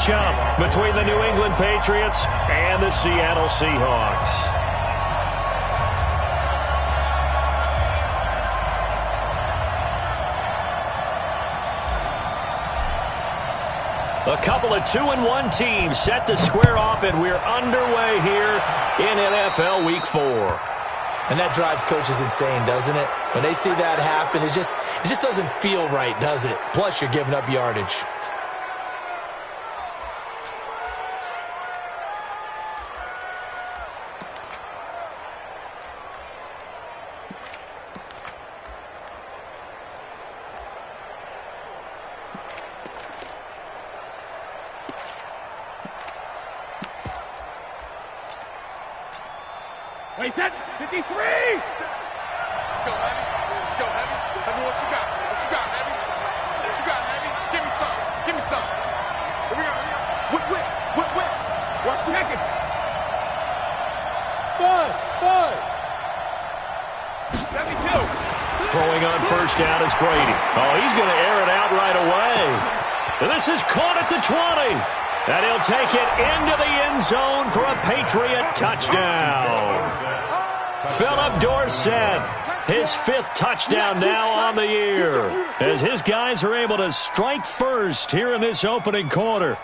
matchup between the New England Patriots and the Seattle Seahawks. A couple of 2-1 teams set to square off, and we're underway here in NFL Week 4. And that drives coaches insane, doesn't it? When they see that happen, it just doesn't feel right, does it? Plus, you're giving up yardage. Wait, 10, 53! Let's go, Heavy. Let's go, Heavy. Heavy, what you got? What you got, Heavy? What you got, Heavy? Give me some. Give me some. Here we go. Whip. Watch the second. Five. 72. Throwing on first down is Brady. Oh, he's going to air it out right away. And this is caught at the 20. And he'll take it into the end zone for a Patriot touchdown. Philip Dorsett, his 5th touchdown now on the year, as his guys are able to strike first here in this opening quarter.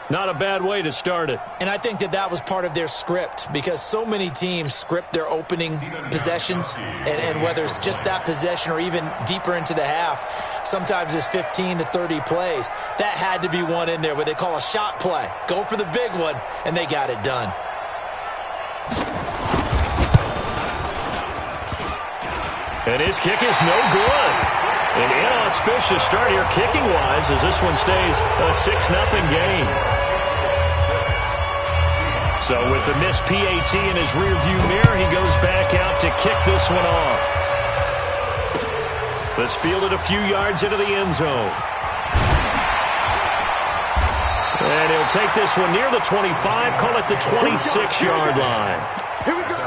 Not a bad way to start it. And I think that was part of their script, because so many teams script their opening possessions, and whether it's just that possession or even deeper into the half, sometimes it's 15 to 30 plays. That had to be one in there where they call a shot play. Go for the big one, and they got it done. And his kick is no good. An inauspicious start here kicking-wise, as this one stays a 6-0 game. So with the missed PAT in his rearview mirror, he goes back out to kick this one off. This fielded a few yards into the end zone. And he'll take this one near the 25, call it the 26-yard line. Here we go.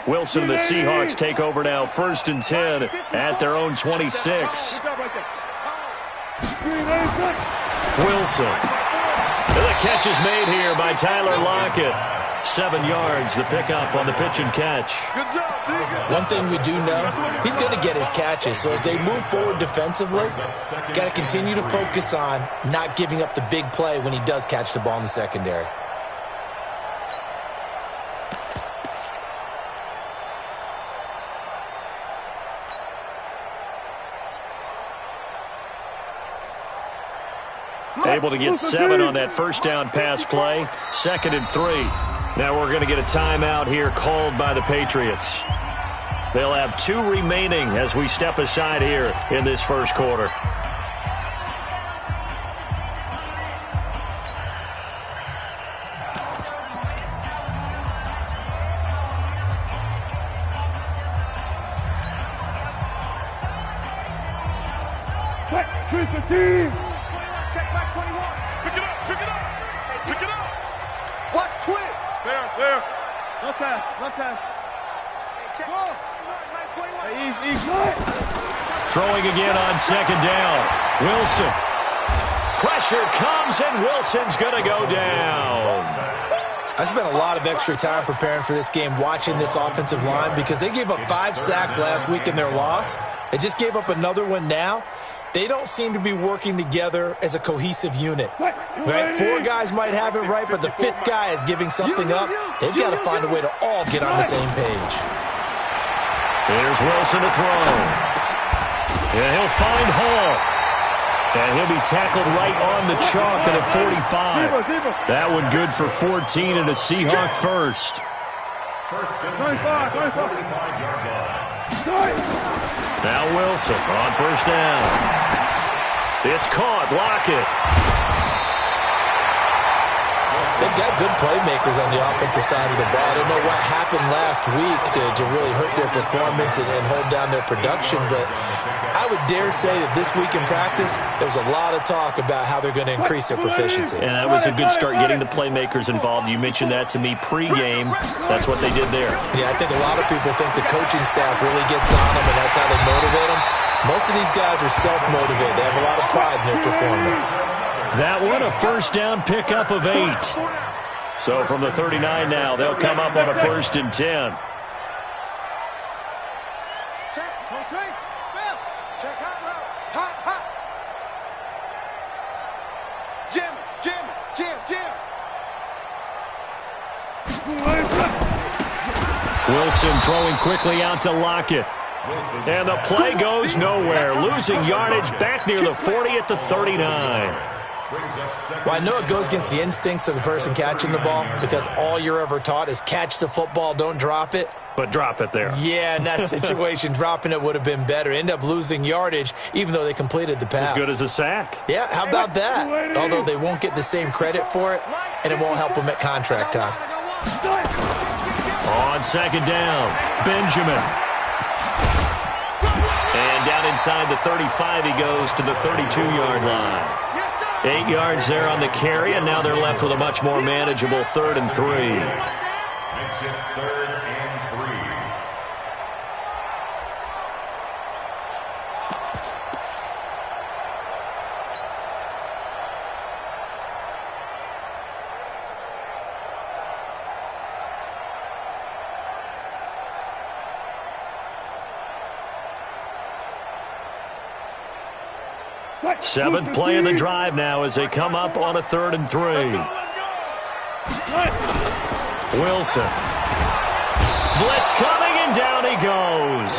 Wilson and the Seahawks take over now, 1st and 10 at their own 26. Wilson. The catch is made here by Tyler Lockett. 7 yards, the pickup on the pitch and catch. One thing we do know, he's going to get his catches. So as they move forward defensively, got to continue to focus on not giving up the big play when he does catch the ball in the secondary. Able to get 7 on that first down pass play. 2nd and 3. Now we're going to get a timeout here called by the Patriots. They'll have 2 remaining as we step aside here in this first quarter. Check back 21. Pick it up. Watch twins. There. No pass. Check. Throwing again on 2nd down. Wilson. Pressure comes, and Wilson's going to go down. I spent a lot of extra time preparing for this game, watching this offensive line, because they gave up 5 sacks last week in their loss. They just gave up another one now. They don't seem to be working together as a cohesive unit. Right? 4 guys might have it right, but the 5th guy is giving something up. They've got to find a way to all get on the same page. Here's Wilson to throw. And he'll find Hall. And he'll be tackled right on the chalk at a 45. That one good for 14 and a Seahawk first. 25-yard line. Now Wilson on first down. It's caught. Lockett. They've got good playmakers on the offensive side of the ball. I don't know what happened last week to really hurt their performance and hold down their production, but I would dare say that this week in practice, there was a lot of talk about how they're going to increase their proficiency. And that was a good start getting the playmakers involved. You mentioned that to me pregame. That's what they did there. Yeah, I think a lot of people think the coaching staff really gets on them, and that's how they motivate them. Most of these guys are self-motivated. They have a lot of pride in their performance. That one, a first down pickup of 8. So from the 39 now, they'll come up on a 1st and 10. Wilson throwing quickly out to Lockett. And the play goes nowhere. Losing yardage back near the 40 at the 39. Well, I know it goes against the instincts of the person catching the ball because all you're ever taught is catch the football, don't drop it. But drop it there. Yeah, in that situation, dropping it would have been better. End up losing yardage, even though they completed the pass. As good as a sack. Yeah, how about that? Although they won't get the same credit for it, and it won't help them at contract time. On 2nd down, Benjamin. And down inside the 35, he goes to the 32-yard line. 8 yards there on the carry, and now they're left with a much more manageable 3rd and 3. Makes it 3rd and 3. Seventh play of the drive now as they come up on a 3rd and 3. Wilson. Blitz coming, and down he goes.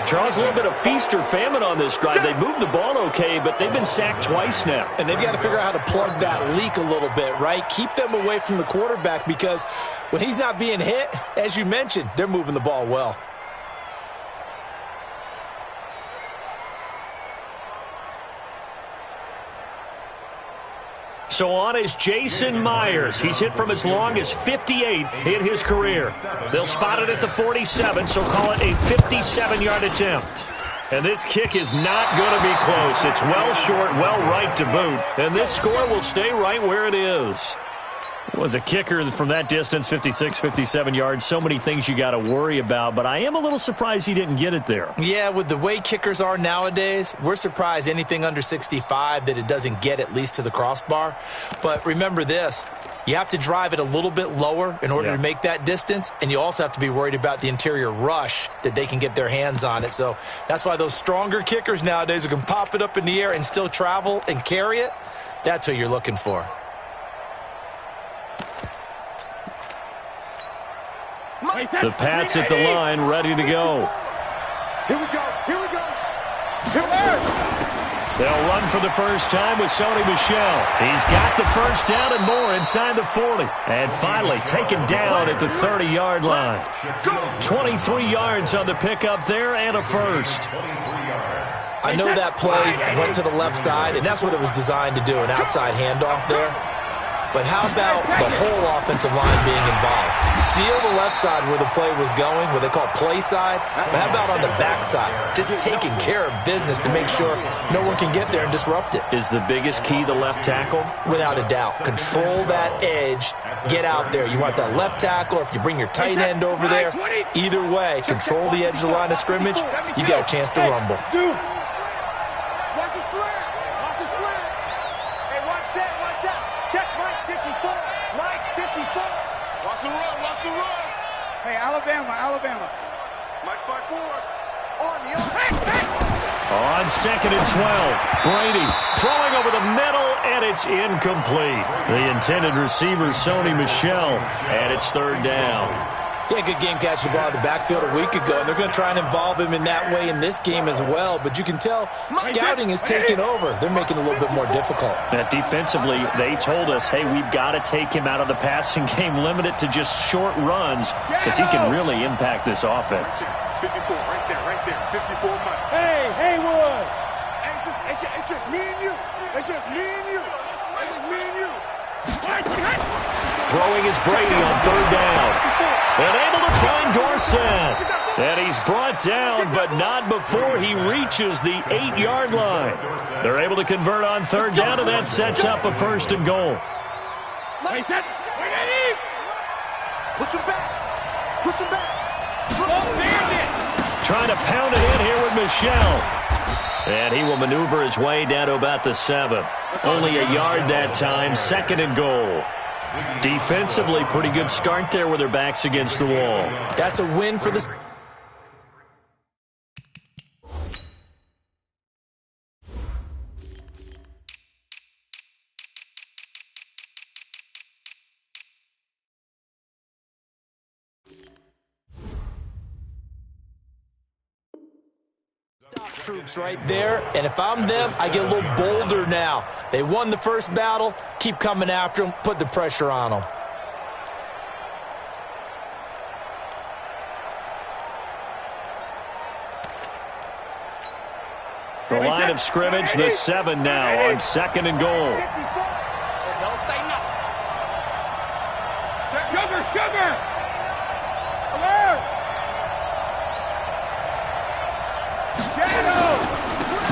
Charles, a little bit of feast or famine on this drive. They moved the ball okay, but they've been sacked twice now. And they've got to figure out how to plug that leak a little bit, right? Keep them away from the quarterback because when he's not being hit, as you mentioned, they're moving the ball well. So on is Jason Myers. He's hit from as long as 58 in his career. They'll spot it at the 47, so call it a 57-yard attempt. And this kick is not going to be close. It's well short, well right to boot. And this score will stay right where it is. Was a kicker from that distance, 56, 57 yards. So many things you got to worry about, but I am a little surprised he didn't get it there. Yeah, with the way kickers are nowadays, we're surprised anything under 65 that it doesn't get at least to the crossbar. But remember this, you have to drive it a little bit lower in order to make that distance, and you also have to be worried about the interior rush that they can get their hands on it. So that's why those stronger kickers nowadays who can pop it up in the air and still travel and carry it, that's who you're looking for. The Pats at the line, ready to go. Here we go. Here we go. Here we go. They'll run for the first time with Sony Michel. He's got the first down and more inside the 40. And finally taken down at the 30-yard line. 23 yards on the pickup there and a first. I know that play went to the left side, and that's what it was designed to do, an outside handoff there. But how about the whole offensive line being involved? Seal the left side where the play was going, what they call play side. But how about on the back side? Just taking care of business to make sure no one can get there and disrupt it. Is the biggest key the left tackle? Without a doubt. Control that edge. Get out there. You want that left tackle, or if you bring your tight end over there, either way, control the edge of the line of scrimmage, you got a chance to rumble. Watch his slant. Watch his slant. Hey, watch that. Watch that. Check Mike 54. Mike 54. Watch the run. Watch the run. Hey, Alabama. Mike's back forward. On the other. On 2nd and 12, Brady throwing over the middle, and it's incomplete. The intended receiver, Sony Michel, and it's 3rd down. He had a good game catching the ball in the backfield a week ago, and they're going to try and involve him in that way in this game as well. But you can tell scouting is taking over. They're making it a little bit more difficult. Defensively, they told us, hey, we've got to take him out of the passing game, limit it to just short runs, because he can really impact this offense. 54, right there, 54 Mike. Hey, Haywood! Hey, it's just me and you. It's just me and you. It's just me and you. Throwing is Brady on third down. And able to find Dorsett. And he's brought down, but not before he reaches the 8-yard line. They're able to convert on third down, and that sets up a 1st and goal. Push him back. Push him back. Trying to pound it in here with Michel. And he will maneuver his way down to about the 7. Only a yard that time, 2nd and goal. Defensively, pretty good start there with their backs against the wall. That's a win for the... Troops right there, and if I'm them, I get a little bolder now. They won the first battle, keep coming after them, put the pressure on them. The line of scrimmage, the 7 now on 2nd and goal. Don't say no. Sugar! Alert!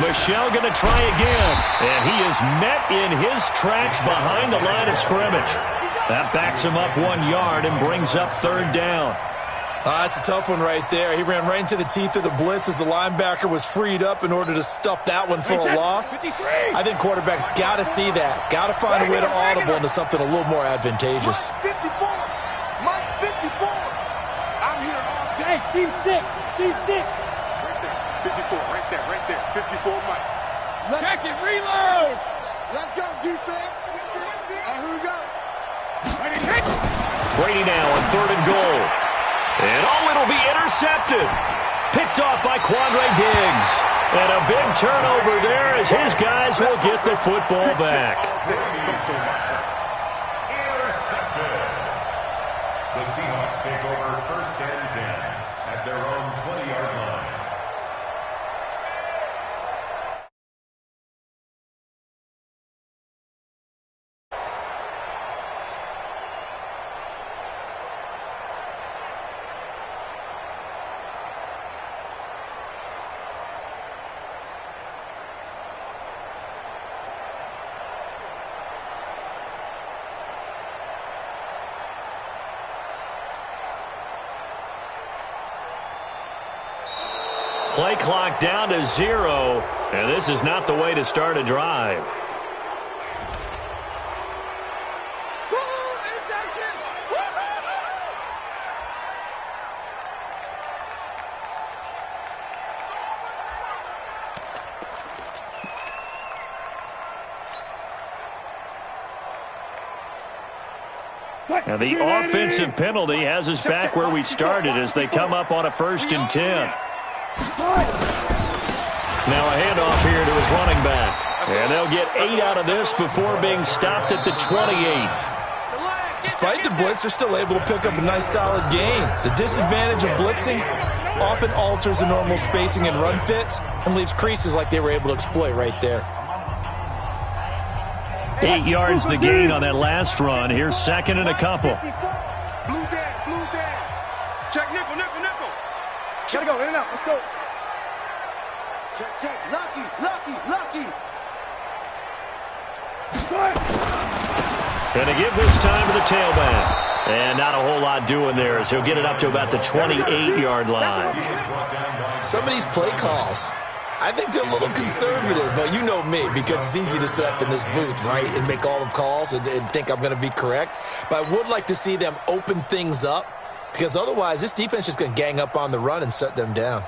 Michel going to try again, and he is met in his tracks behind the line of scrimmage. That backs him up 1 yard and brings up 3rd down. That's a tough one right there. He ran right into the teeth of the blitz as the linebacker was freed up in order to stuff that one for a loss. I think quarterbacks got to see that. Got to find a way to audible into something a little more advantageous. Mike 54. Mike 54. I'm here all day. Hey, Steve 6. 54, right there, 54, Mike. Check it, reload! Let's go, defense! Here we go. Brady now on 3rd and goal. And it'll be intercepted. Picked off by Quandre Diggs. And a big turnover there as his guys will get the football back. Intercepted. The Seahawks take over 1st and 10 at their own 20-yard line. Play clock down to 0, and this is not the way to start a drive. And the offensive penalty has us back where we started as they come up on a 1st and 10. Now a handoff here to his running back. And they'll get 8 out of this before being stopped at the 28. Despite the blitz, they're still able to pick up a nice solid gain. The disadvantage of blitzing often alters the normal spacing and run fits and leaves creases like they were able to exploit right there. 8 yards the gain on that last run. Here's 2nd and a couple. Blue down. Check nickel. Gotta go, in and out, let's go. Check, lucky. Gonna give this time to the tailback. And not a whole lot doing there as he'll get it up to about the 28-yard line. Some of these play calls, I think they're a little conservative, but you know me, because it's easy to sit up in this booth, right, and make all the calls and think I'm going to be correct. But I would like to see them open things up, because otherwise this defense is going to gang up on the run and shut them down.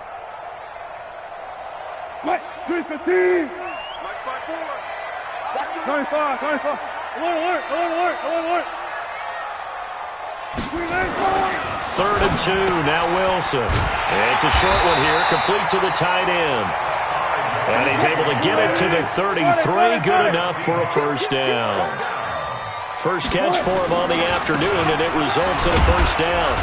Mike 315. Mike 5-4. 95. Alert. 3rd and 2, now Wilson. It's a short one here, complete to the tight end. And he's able to get it to the 33, good enough for a 1st down. First catch for him on the afternoon, and it results in a 1st down.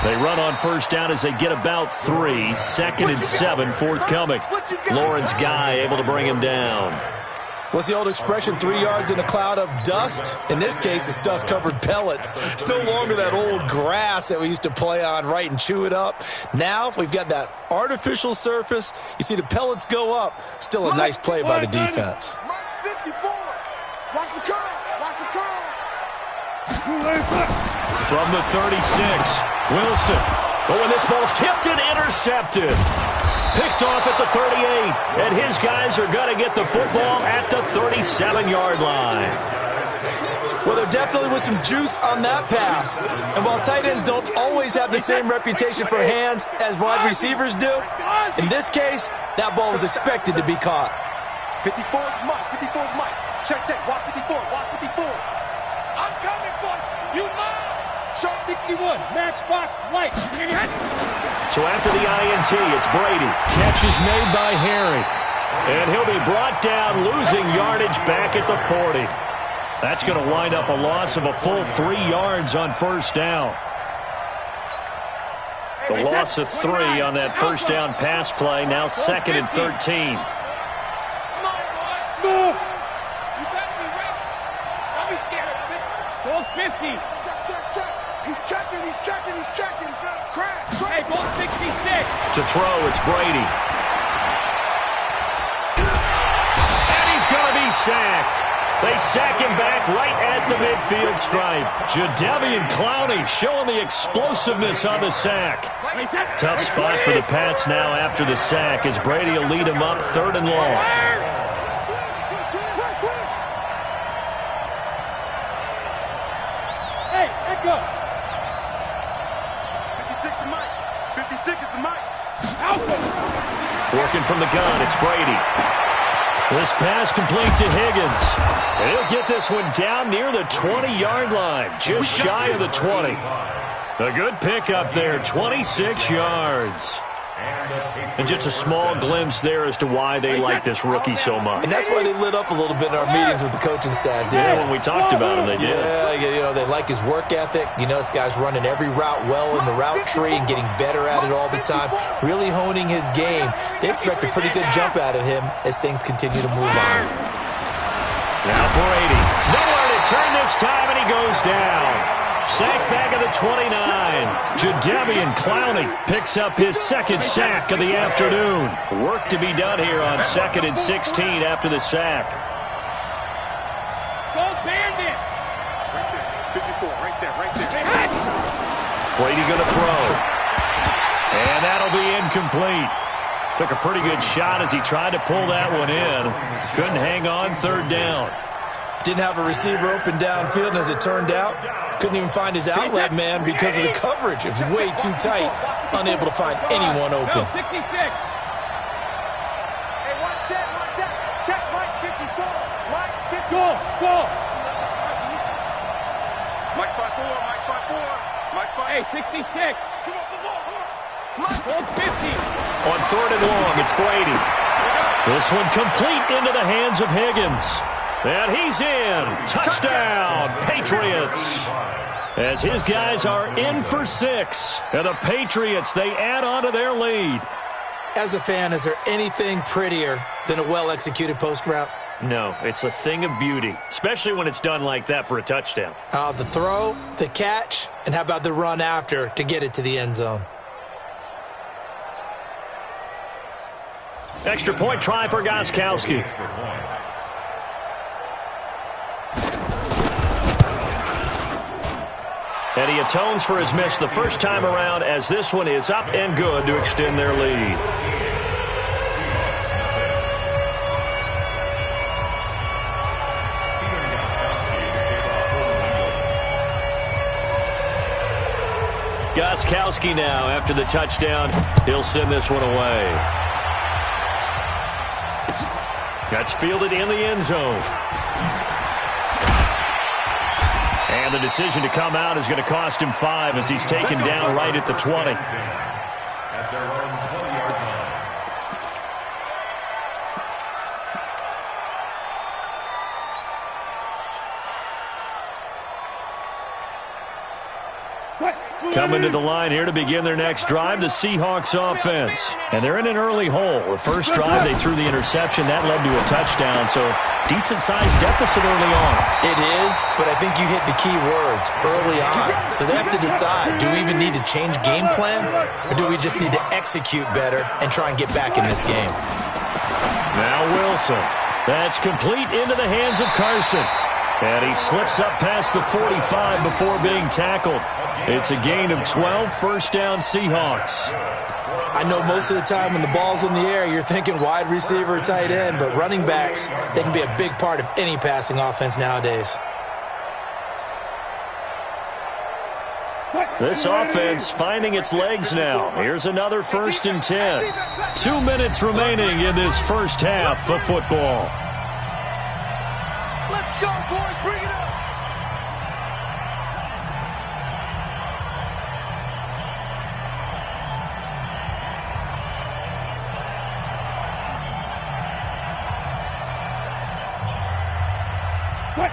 They run on 1st down as they get about 3, 2nd and 7 forthcoming. Lawrence Guy able to bring him down. What's the old expression, 3 yards in a cloud of dust? In this case, it's dust-covered pellets. It's no longer that old grass that we used to play on, right, and chew it up. Now we've got that artificial surface. You see the pellets go up. Still a nice play by the defense. Mike 54. Watch the curl. Watch the curl. From the 36, Wilson. Oh, and this ball's tipped and intercepted. Picked off at the 38, and his guys are going to get the football at the 37-yard line. Well, there definitely was some juice on that pass. And while tight ends don't always have the same reputation for hands as wide receivers do, in this case, that ball was expected to be caught. 54 is Mike. 54 is Mike. Check, check. Watch 54. Watch 54. I'm coming for you. Mike. Show 61. Matchbox light. So after the INT, it's Brady. Catch is made by Harry. And he'll be brought down, losing yardage back at the 40. That's going to wind up a loss of a full 3 yards on first down. The loss of 3 on that first down pass play, now 2nd and 13. You better be ready. Don't be scared of it. Go 50. Check, check, check. He's checking, he's checking, he's checking. Crash, crash. Hey, ball 66. To throw, it's Brady. And he's going to be sacked. They sack him back right at the midfield stripe. Jadeveon Clowney showing the explosiveness on the sack. Tough spot for the Pats now after the sack as Brady will lead him up 3rd and long. Hey, let go. 56 to Mike. 56 is the Mike. Working from the gun, it's Brady. This pass complete to Higgins. And he'll get this one down near the 20-yard line, just shy of the 20. A good pickup there, 26 yards. And just a small glimpse there as to why they like this rookie so much. And that's why they lit up a little bit in our meetings with the coaching staff, didn't Yeah, they? when we talked about him, they did. Yeah, you know, they like his work ethic. You know, this guy's running every route well in the route tree and getting better at it all the time, really honing his game. They expect a pretty good jump out of him as things continue to move on. Now Brady, nowhere to turn this time, and he goes down. Sacked back at the 29. Jadeveon Clowney picks up his 2nd sack of the afternoon. Work to be done here on 2nd and 16 after the sack. Go Bandit. Right there. 54, right there, right there. Brady going to throw. And that'll be incomplete. Took a pretty good shot as he tried to pull that one in. Couldn't hang on 3rd down. Didn't have a receiver open downfield, and as it turned out, couldn't even find his outlet man because of the coverage. It was way too tight, unable to find anyone open. 66. Hey, one set. Check Mike 54. Mike 54. Go. Mike 54. Mike 54. Mike 54. Hey, 66. Come on, the ball. Mike 50. On 3rd and long, it's Brady. This one complete into the hands of Higgins. And he's in. Touchdown, Patriots. As his guys are in for 6. And the Patriots, they add on to their lead. As a fan, is there anything prettier than a well-executed post route? No, it's a thing of beauty, especially when it's done like that for a touchdown. The throw, the catch, and how about the run after to get it to the end zone? Extra point try for Gostkowski. And he atones for his miss the first time around as this one is up and good to extend their lead. Gostkowski now after the touchdown. He'll send this one away. That's fielded in the end zone. And the decision to come out is going to cost him 5 as he's taken down right at the 20. At their own 20-yard line. Coming to the line here to begin their next drive, the Seahawks offense. And they're in an early hole. The first drive, they threw the interception. That led to a touchdown, so decent-sized deficit early on. It is, but I think you hit the key words, early on. So they have to decide, do we even need to change game plan, or do we just need to execute better and try and get back in this game? Now Wilson. That's complete into the hands of Carson. And he slips up past the 45 before being tackled. It's a gain of 12, first down Seahawks. I know most of the time when the ball's in the air, you're thinking wide receiver, tight end, but running backs, they can be a big part of any passing offense nowadays. This offense finding its legs now. Here's another 1st and 10. 2 minutes remaining in this first half of football. Let's go, boys. Bring it up.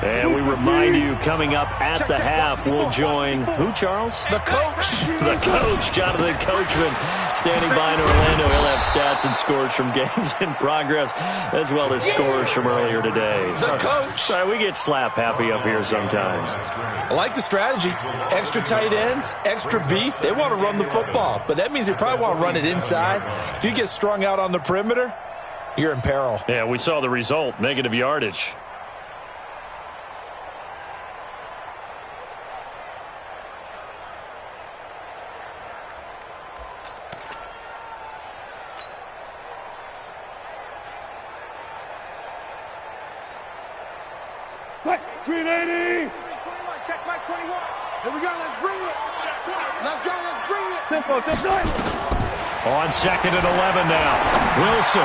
And we remind you, coming up at the half, we'll join who, Charles? The coach. The coach, Jonathan Coachman, standing by in Orlando. He'll have stats and scores from games in progress, as well as scores from earlier today. The coach. Sorry, we get slap happy up here sometimes. I like the strategy. Extra tight ends, extra beef. They want to run the football, but that means they probably want to run it inside. If you get strung out on the perimeter, you're in peril. Yeah, we saw the result, negative yardage. Play. 380. Check my 21. Here we go. Let's bring it. Let's go. Let's bring it. Tempo. On 2nd and 11 now. Wilson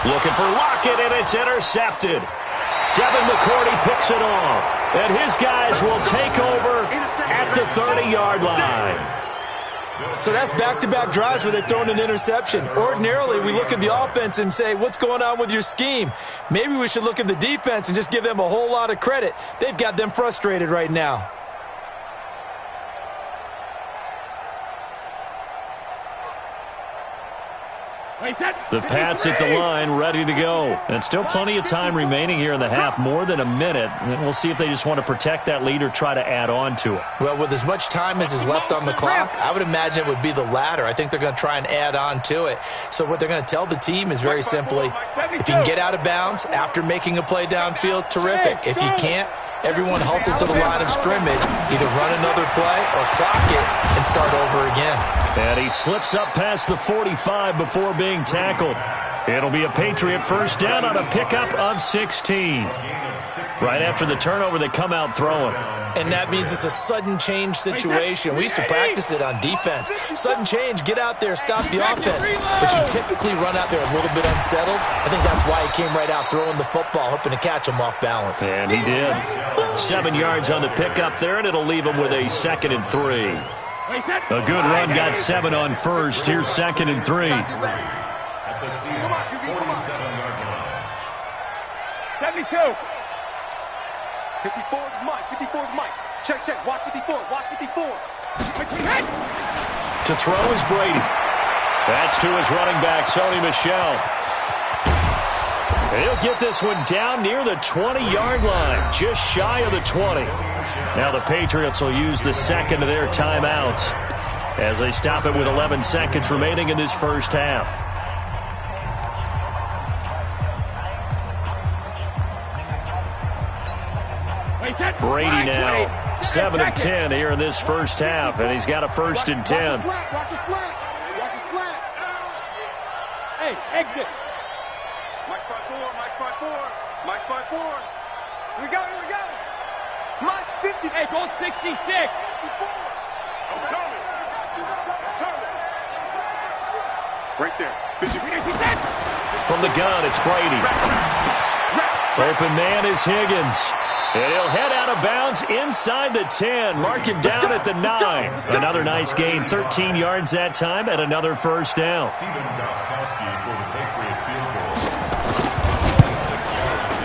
looking for Lockett, and it's intercepted. Devin McCourty picks it off, and his guys will take over at the 30-yard line. So that's back-to-back drives where they've thrown an interception. Ordinarily, we look at the offense and say, what's going on with your scheme? Maybe we should look at the defense and just give them a whole lot of credit. They've got them frustrated right now. The Pats at the line, ready to go. And still plenty of time remaining here in the half, more than a minute. And we'll see if they just want to protect that lead or try to add on to it. Well, with as much time as is left on the clock, I would imagine it would be the latter. I think they're going to try and add on to it. So what they're going to tell the team is very simply, if you can get out of bounds after making a play downfield, terrific. If you can't, everyone hustle to the line of scrimmage, either run another play or clock it and start over again. And he slips up past the 45 before being tackled. It'll be a Patriot first down on a pickup of 16. Right after the turnover, they come out throwing. And that means it's a sudden change situation. We used to practice it on defense. Sudden change, get out there, stop the offense. But you typically run out there a little bit unsettled. I think that's why he came right out throwing the football, hoping to catch him off balance. And he did. 7 yards on the pickup there, and it'll leave him with a 2nd and 3. A good run, got 7 on first. Here's 2nd and 3. At the Seahawks 47-yard line. 72. 54 is Mike. 54 is Mike. Check. Watch 54. Watch 54. To throw is Brady. That's to his running back, Sony Michel. He'll get this one down near the 20-yard line, just shy of the 20. Now the Patriots will use the second of their timeouts as they stop it with 11 seconds remaining in this first half. Brady now 7 of 10 here in this first half, and he's got a 1st and 10. Watch a slant. Hey, exit. Mike 5-4. Mike 5-4. Here we go. Mike 50. Hey, go 66. 54. I'm coming. Right there. 50. From the gun, it's Brady. Open man is Higgins. And he'll head out of bounds inside the 10. Mark him down at the 9. Another nice gain, 13 yards that time, and another first down.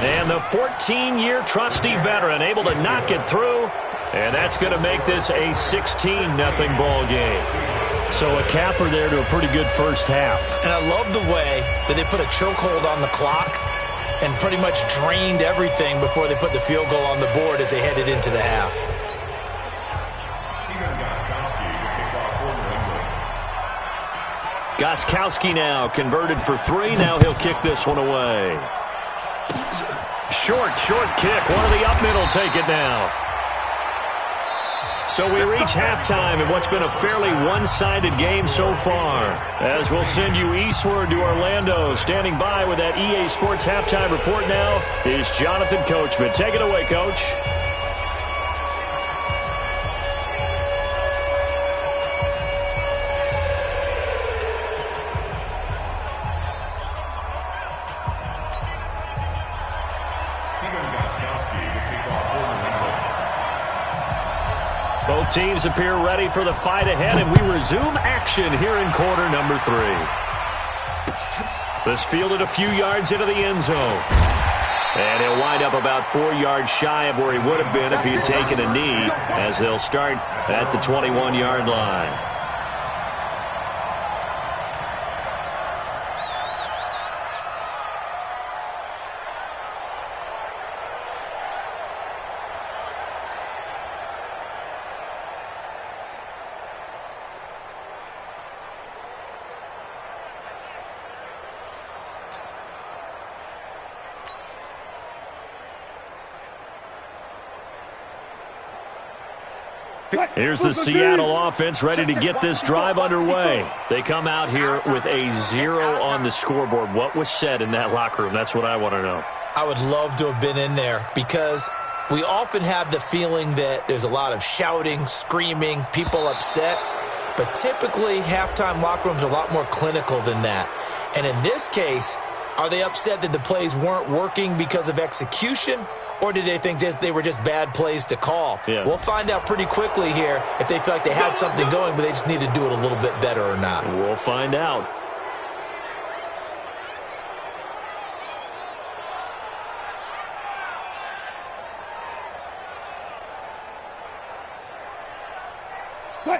And the 14-year trusty veteran able to knock it through And that's going to make this a 16-0 ball game. So a capper there to a pretty good first half. And I love the way that they put a chokehold on the clock and pretty much drained everything before they put the field goal on the board as they headed into the half. Gostkowski now converted for 3. Now he'll kick this one away. Short kick. One of the up middle take it now. So we reach halftime in what's been a fairly one-sided game so far. As we'll send you eastward to Orlando. Standing by with that EA Sports halftime report now is Jonathan Coachman. Take it away, Coach. Both teams appear ready for the fight ahead, and we resume action here in quarter number 3. This fielded a few yards into the end zone. And he'll wind up about 4 yards shy of where he would have been if he had taken a knee, as they'll start at the 21-yard line. Here's the Seattle offense ready to get this drive underway. They come out here with a 0 on the scoreboard. What was said in that locker room? That's what I want to know. I would love to have been in there because we often have the feeling that there's a lot of shouting, screaming, people upset. But typically, halftime locker rooms are a lot more clinical than that. And in this case, are they upset that the plays weren't working because of execution? Or did they think they were just bad plays to call? Yeah. We'll find out pretty quickly here if they feel like they had something going, but they just need to do it a little bit better or not. We'll find out.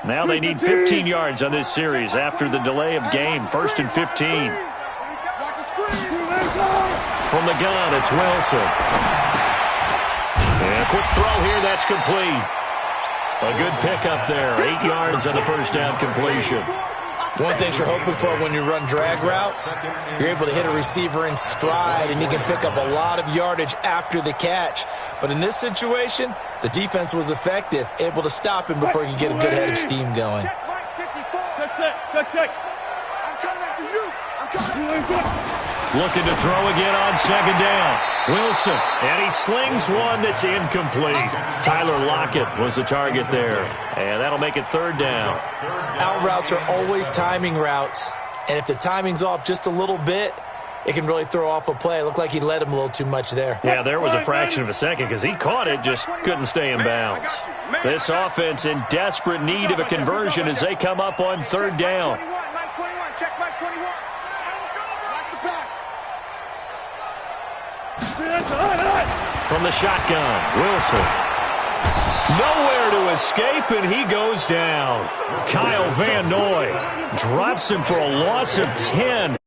Now they need 15 yards on this series after the delay of game. 1st and 15. From the gun, it's Wilson. And a quick throw here, that's complete. A good pickup there. 8 yards on the first down completion. One thing you're hoping for when you run drag routes, you're able to hit a receiver in stride, and you can pick up a lot of yardage after the catch. But in this situation, the defense was effective, able to stop him before he could get a good head of steam going. Looking to throw again on 2nd down. Wilson, and he slings one that's incomplete. Tyler Lockett was the target there, and that'll make it 3rd down. Out routes are always timing routes, and if the timing's off just a little bit, it can really throw off a play. It looked like he led him a little too much there. Yeah, there was a fraction of a second because he caught it, just couldn't stay in bounds. This offense in desperate need of a conversion as they come up on 3rd down. From the shotgun, Wilson. Nowhere to escape, and he goes down. Kyle Van Noy drops him for a loss of 10.